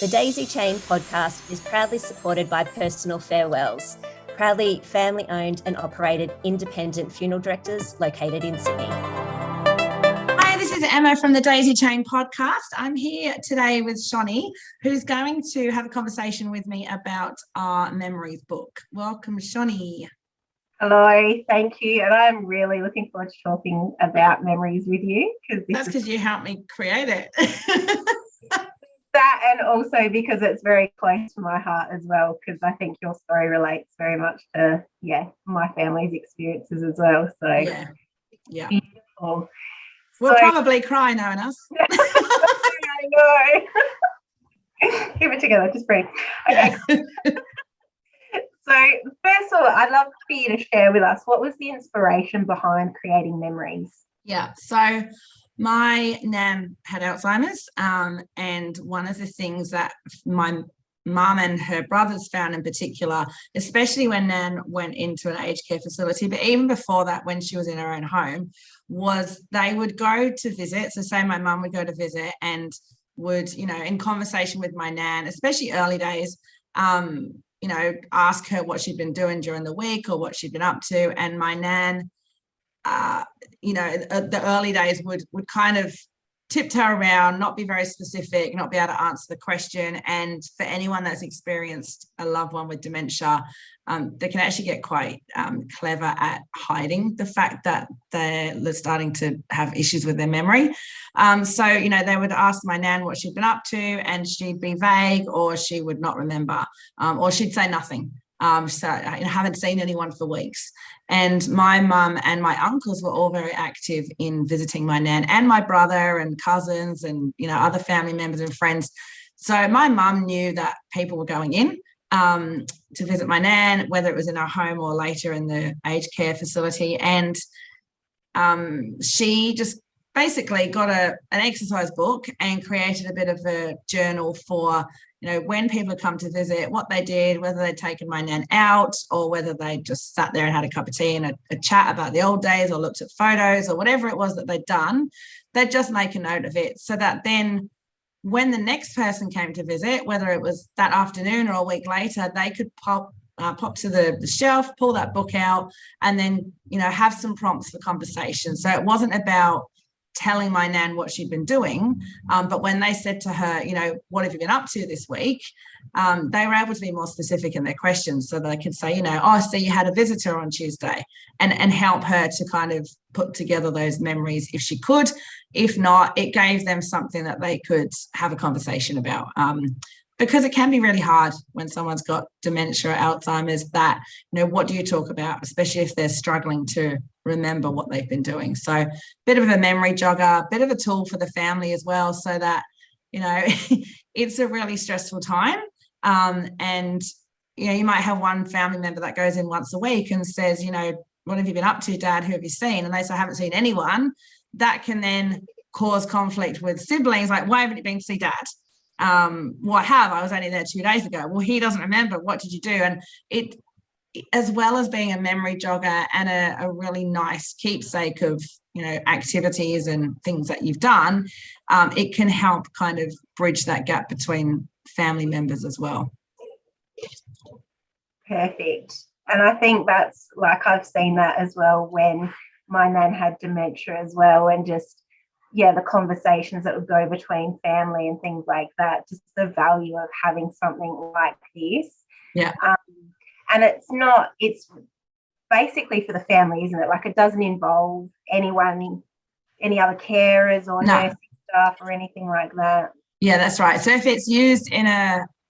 The Daisie Chain Podcast is proudly supported by Personal Farewells, proudly family-owned and operated independent funeral directors located in Sydney. Hi, this is Emma from the Daisie Chain Podcast. I'm here today with Shani, who's going to have a conversation with me about our memories book. Welcome, Shani. Hello, thank you. And I'm really looking forward to talking about memories with you. That's because you helped me create it. That, and also because it's very close to my heart as well, because I think your story relates very much to, my family's experiences as well. So, yeah. Beautiful. We'll probably cry knowing us. I know. Keep it together, just breathe. Okay. So first of all, I'd love for you to share with us, what was the inspiration behind creating memories? Yeah, so my nan had Alzheimer's, and one of the things that my mum and her brothers found in particular, especially when nan went into an aged care facility, but even before that, when she was in her own home, was they would go to visit. So say my mum would go to visit and would, in conversation with my nan, especially early days, ask her what she'd been doing during the week or what she'd been up to. And my nan, the early days would kind of tiptoe around, not be very specific, not be able to answer the question. And for anyone that's experienced a loved one with dementia, they can actually get quite clever at hiding the fact that they're starting to have issues with their memory. So they would ask my nan what she'd been up to, and she'd be vague, or she would not remember, or she'd say nothing. So I haven't seen anyone for weeks. And my mum and my uncles were all very active in visiting my nan, and my brother and cousins and, other family members and friends. So my mum knew that people were going in to visit my nan, whether it was in her home or later in the aged care facility. And she just basically got an exercise book and created a bit of a journal for, when people come to visit, what they did, whether they'd taken my nan out or whether they just sat there and had a cup of tea and a chat about the old days or looked at photos or whatever it was that they'd done. They'd just make a note of it so that then when the next person came to visit, whether it was that afternoon or a week later, they could pop to the shelf, pull that book out, and then, have some prompts for conversation. So it wasn't about telling my nan what she'd been doing, but when they said to her, what have you been up to this week, they were able to be more specific in their questions, so they could say, so you had a visitor on Tuesday, and help her to kind of put together those memories if she could. If not, it gave them something that they could have a conversation about, because it can be really hard when someone's got dementia or Alzheimer's that, what do you talk about, especially if they're struggling to remember what they've been doing. So bit of a memory jogger, bit of a tool for the family as well, so that, it's a really stressful time. And, you might have one family member that goes in once a week and says, what have you been up to, Dad? Who have you seen? And they say, I haven't seen anyone. That can then cause conflict with siblings. Like, why haven't you been to see Dad? I was only there 2 days ago. Well, he doesn't remember. What did you do? And it, as well as being a memory jogger and a really nice keepsake of, activities and things that you've done, it can help kind of bridge that gap between family members as well. Perfect. And I think that's, like, I've seen that as well when my nan had dementia as well, and just, the conversations that would go between family and things like that, just the value of having something like this. Yeah. And it's basically for the family, isn't it? Like, it doesn't involve anyone, any other carers or nursing staff or anything like that. Yeah, that's right. So if it's used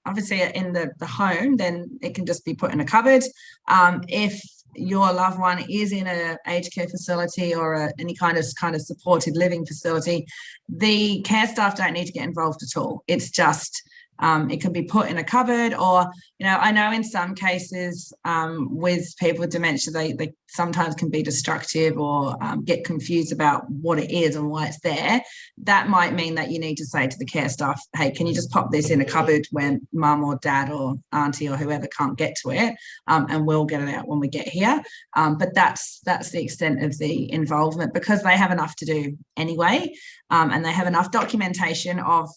obviously in the home, then it can just be put in a cupboard. If your loved one is in an aged care facility or any kind of supported living facility, the care staff don't need to get involved at all. It's just it can be put in a cupboard, or I know in some cases with people with dementia, they sometimes can be destructive or get confused about what it is and why it's there. That might mean that you need to say to the care staff, hey, can you just pop this in a cupboard when mum or dad or auntie or whoever can't get to it, and we'll get it out when we get here. But that's the extent of the involvement, because they have enough to do anyway, and they have enough documentation of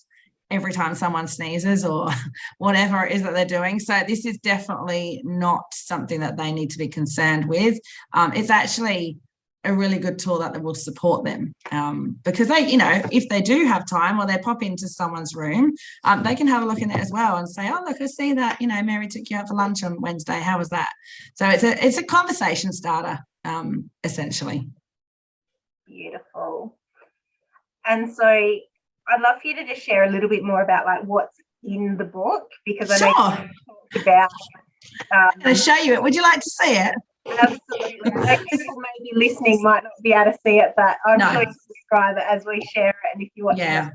every time someone sneezes or whatever it is that they're doing. So this is definitely not something that they need to be concerned with. It's actually a really good tool that will support them, because they, if they do have time or they pop into someone's room, they can have a look in it as well and say, oh, look, I see that, Mary took you out for lunch on Wednesday. How was that? So it's a conversation starter, essentially. Beautiful. And so I'd love for you to just share a little bit more about like what's in the book, because I know you talked about. I'm going to show you it. Would you like to see it? Absolutely. I know people maybe listening might not be able to see it, but I'm sure you can describe it as we share it. And if you want to,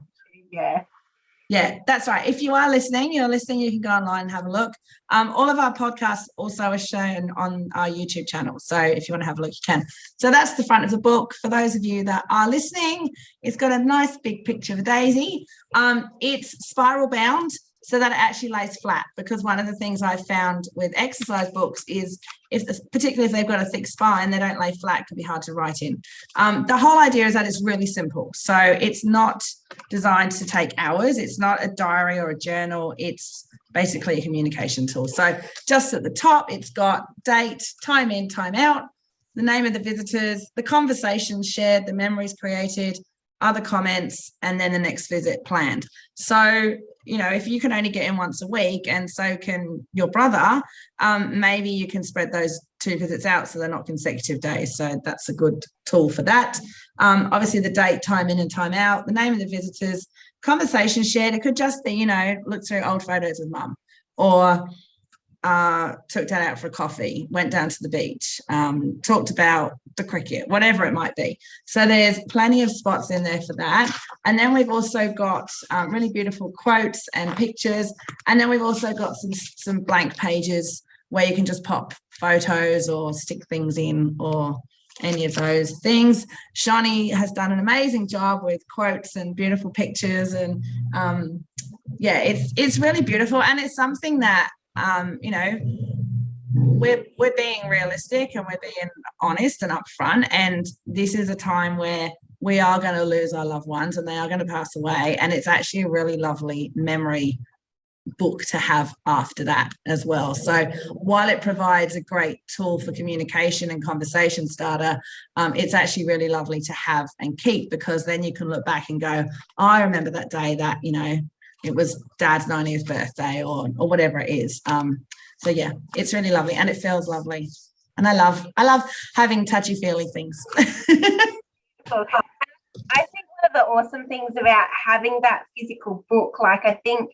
Yeah, that's right. If you are listening, you can go online and have a look. All of our podcasts also are shown on our YouTube channel. So if you want to have a look, you can. So that's the front of the book. For those of you that are listening, it's got a nice big picture of a daisy. It's spiral bound so that it actually lays flat, because one of the things I've found with exercise books is particularly if they've got a thick spine, they don't lay flat, it can be hard to write in. The whole idea is that it's really simple. So it's not designed to take hours. It's not a diary or a journal. It's basically a communication tool. So just at the top, it's got date, time in, time out, the name of the visitors, the conversations shared, the memories created, other comments, and then the next visit planned. So, if you can only get in once a week and so can your brother, maybe you can spread those 2 visits out so they're not consecutive days. So that's a good tool for that. Obviously the date, time in and time out, the name of the visitors, conversation shared. It could just be, look through old photos with mum, or took dad out for a coffee, went down to the beach, talked about the cricket, whatever it might be. So there's plenty of spots in there for that. And then we've also got really beautiful quotes and pictures. And then we've also got some blank pages where you can just pop photos or stick things in or any of those things. Shani has done an amazing job with quotes and beautiful pictures. And it's really beautiful. And it's something that we're being realistic and we're being honest and upfront, and this is a time where we are going to lose our loved ones and they are going to pass away, and it's actually a really lovely memory book to have after that as well. So while it provides a great tool for communication and conversation starter, it's actually really lovely to have and keep, because then you can look back and go, oh, I remember that day that it was Dad's 90th birthday or whatever it is. So yeah, it's really lovely and it feels lovely. And I love having touchy-feely things. I think one of the awesome things about having that physical book, like I think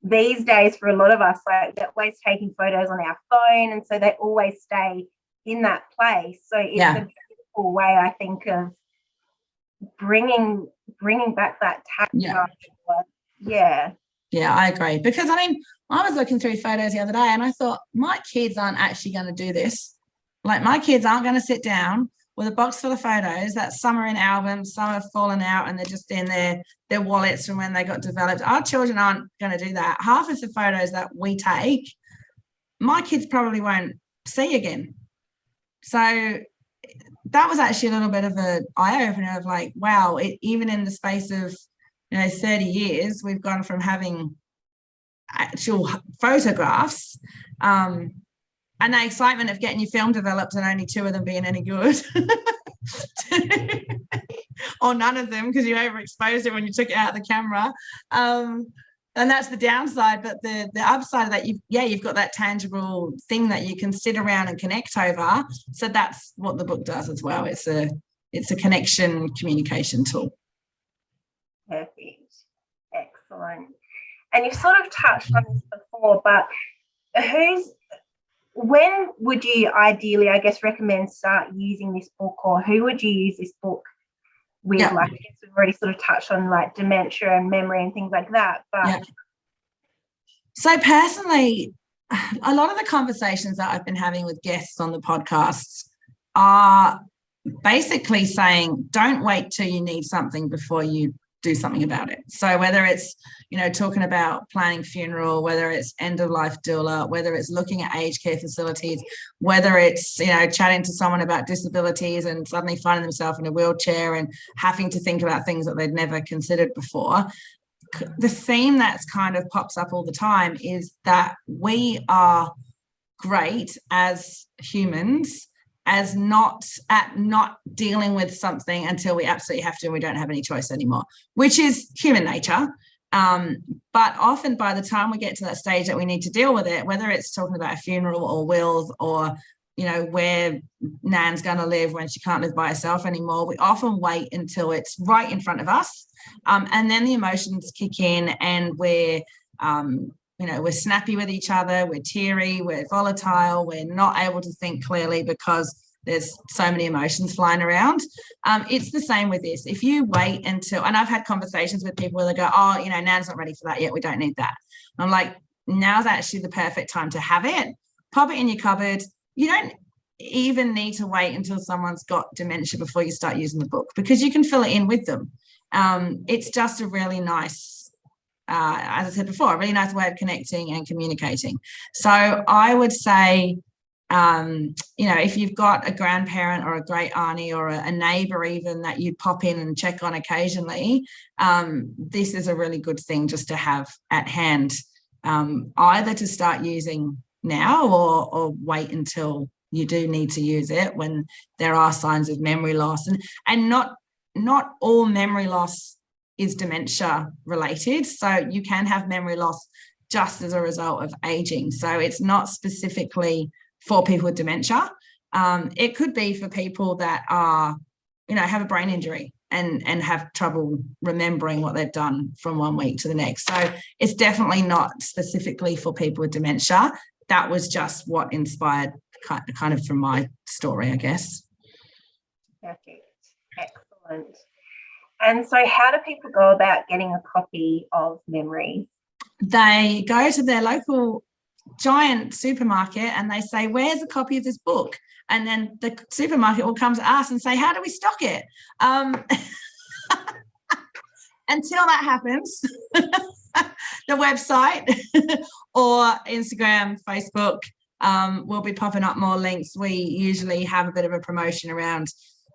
these days for a lot of us, like we're always taking photos on our phone, and so they always stay in that place. So it's a beautiful way, I think, of bringing back that tactile. Yeah, I agree. Because I was looking through photos the other day and I thought, my kids aren't actually going to do this. Like, my kids aren't going to sit down with a box full of photos that some are in albums, some have fallen out and they're just in their wallets from when they got developed. Our children aren't going to do that. Half of the photos that we take, my kids probably won't see again. So that was actually a little bit of an eye-opener of like, wow, even in the space of 30 years, we've gone from having actual photographs and the excitement of getting your film developed and only 2 of them being any good or none of them because you overexposed it when you took it out of the camera, and that's the downside. But the upside of that, you've got that tangible thing that you can sit around and connect over. So that's what the book does as well. It's a connection communication tool. Perfect. Excellent. And you've sort of touched on this before, but when would you ideally, I guess, recommend start using this book, or who would you use this book with? Like, I guess we've already sort of touched on like dementia and memory and things like that. But So personally, a lot of the conversations that I've been having with guests on the podcasts are basically saying, don't wait till you need something before you do something about it. So whether it's, talking about planning funeral, whether it's end of life doula, whether it's looking at aged care facilities, whether it's, chatting to someone about disabilities and suddenly finding themselves in a wheelchair and having to think about things that they'd never considered before, the theme that's kind of pops up all the time is that we are great as humans as not dealing with something until we absolutely have to and we don't have any choice anymore, which is human nature. But often by the time we get to that stage that we need to deal with it, whether it's talking about a funeral or wills or, you know, where Nan's going to live when she can't live by herself anymore, we often wait until it's right in front of us. And then the emotions kick in and we're snappy with each other, we're teary, we're volatile, we're not able to think clearly because there's so many emotions flying around. It's the same with this. If you wait until, and I've had conversations with people where they go, oh, you know, Nan's not ready for that yet, we don't need that. And I'm like, now's actually the perfect time to have it. Pop it in your cupboard. You don't even need to wait until someone's got dementia before you start using the book, because you can fill it in with them. It's just a really nice, as I said before, a really nice way of connecting and communicating. So I would say, if you've got a grandparent or a great auntie or a neighbour even that you pop in and check on occasionally, this is a really good thing just to have at hand, either to start using now or wait until you do need to use it when there are signs of memory loss. And not all memory loss is dementia related. So you can have memory loss just as a result of aging. So it's not specifically for people with dementia. It could be for people that are, have a brain injury and have trouble remembering what they've done from one week to the next. So it's definitely not specifically for people with dementia. That was just what inspired kind of from my story, I guess. Perfect. Excellent. And so how do people go about getting a copy of Memories? They go to their local giant supermarket and they say, where's a copy of this book? And then the supermarket will come to us and say, how do we stock it? Until that happens, the website or Instagram, Facebook, will be popping up more links. We usually have a bit of a promotion around,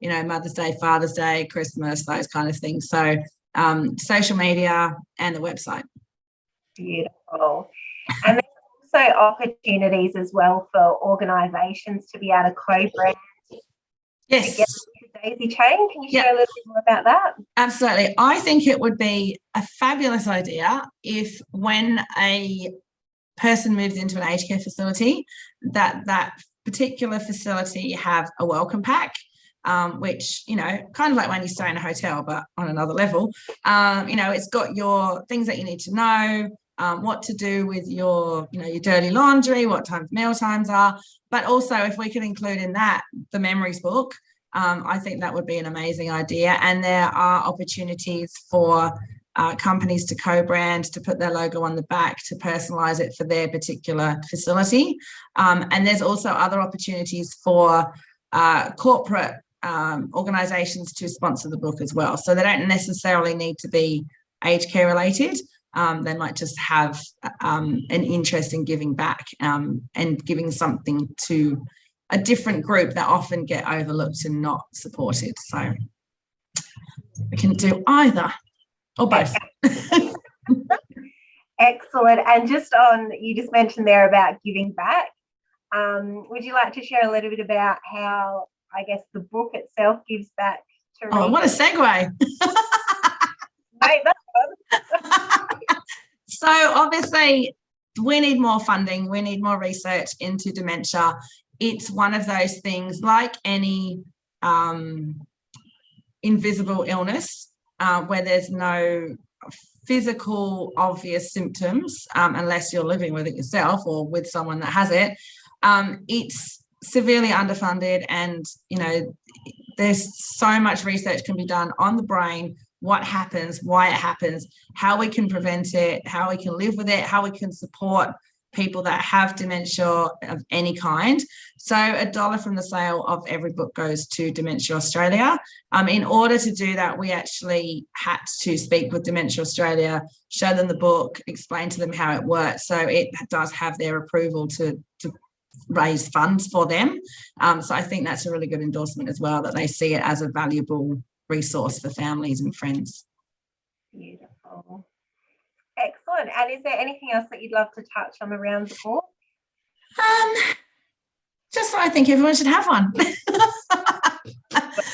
Mother's Day, Father's Day, Christmas, those kind of things. So social media and the website. Beautiful. And there's also opportunities as well for organisations to be able to co-brand. Yes. Daisie Chain. Can you share a little bit more about that? Absolutely. I think it would be a fabulous idea if when a person moves into an aged care facility, that particular facility have a welcome pack, which, kind of like when you stay in a hotel, but on another level. It's got your things that you need to know, what to do with your dirty laundry, what times meal times are. But also if we can include in that the Memories book, I think that would be an amazing idea. And there are opportunities for companies to co-brand, to put their logo on the back, to personalise it for their particular facility. And there's also other opportunities for corporate organisations to sponsor the book as well. So they don't necessarily need to be aged care related. They might just have an interest in giving back and giving something to a different group that often get overlooked and not supported. So we can do either or both. Excellent. And you just mentioned there about giving back. Would you like to share a little bit about how, I guess, the book itself gives back to readers? Oh, what a segue. Wait, that's good. So obviously we need more funding. We need more research into dementia. It's one of those things, like any invisible illness, where there's no physical obvious symptoms, unless you're living with it yourself or with someone that has it. It's severely underfunded, and there's so much research can be done on the brain, what happens, why it happens, how we can prevent it, how we can live with it, how we can support people that have dementia of any kind. So $1 from the sale of every book goes to Dementia Australia. In order to do that, we actually had to speak with Dementia Australia, show them the book, explain to them how it works. So it does have their approval to raise funds for them. So I think that's a really good endorsement as well, that they see it as a valuable resource for families and friends. Beautiful. And is there anything else that you'd love to touch on around the book? Just I think everyone should have one.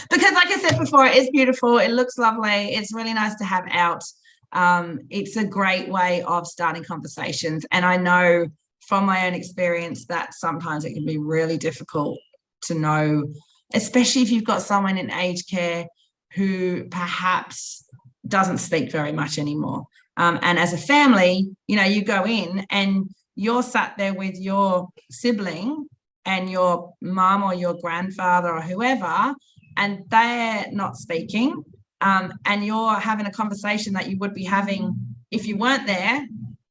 Because like I said before, it is beautiful. It looks lovely. It's really nice to have out. It's a great way of starting conversations. And I know from my own experience that sometimes it can be really difficult to know, especially if you've got someone in aged care who perhaps doesn't speak very much anymore. And as a family, you go in and you're sat there with your sibling and your mum or your grandfather or whoever, and they're not speaking, and you're having a conversation that you would be having if you weren't there,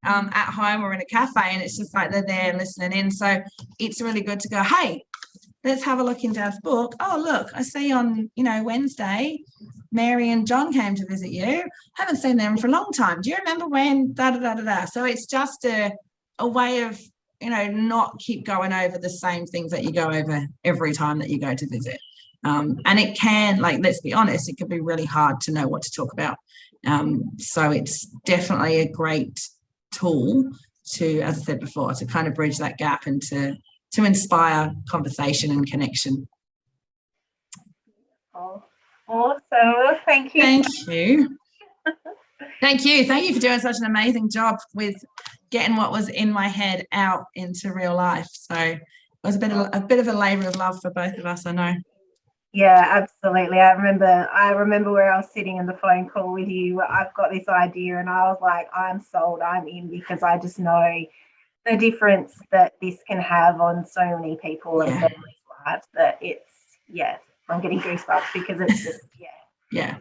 at home or in a cafe, and it's just like they're there listening in. So it's really good to go, hey, let's have a look in Dad's book. Oh, look, I see on, Wednesday, Mary and John came to visit you. Haven't seen them for a long time. Do you remember when da-da-da-da-da? So it's just a way of, not keep going over the same things that you go over every time that you go to visit. And it can, let's be honest, it can be really hard to know what to talk about. So it's definitely a great tool to, as I said before, to kind of bridge that gap and to inspire conversation and connection. Oh, awesome. Thank you. Thank you. Thank you for doing such an amazing job with getting what was in my head out into real life. So it was a bit of a labour of love for both of us, I know. Yeah, absolutely. I remember where I was sitting in the phone call with you. I've got this idea and I was like, I'm sold, I'm in, because I just know the difference that this can have on so many people and families' lives, that I'm getting goosebumps because it's just, Yeah.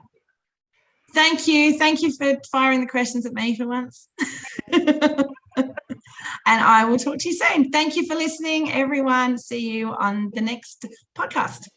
Thank you for firing the questions at me for once. And I will talk to you soon. Thank you for listening, everyone. See you on the next podcast.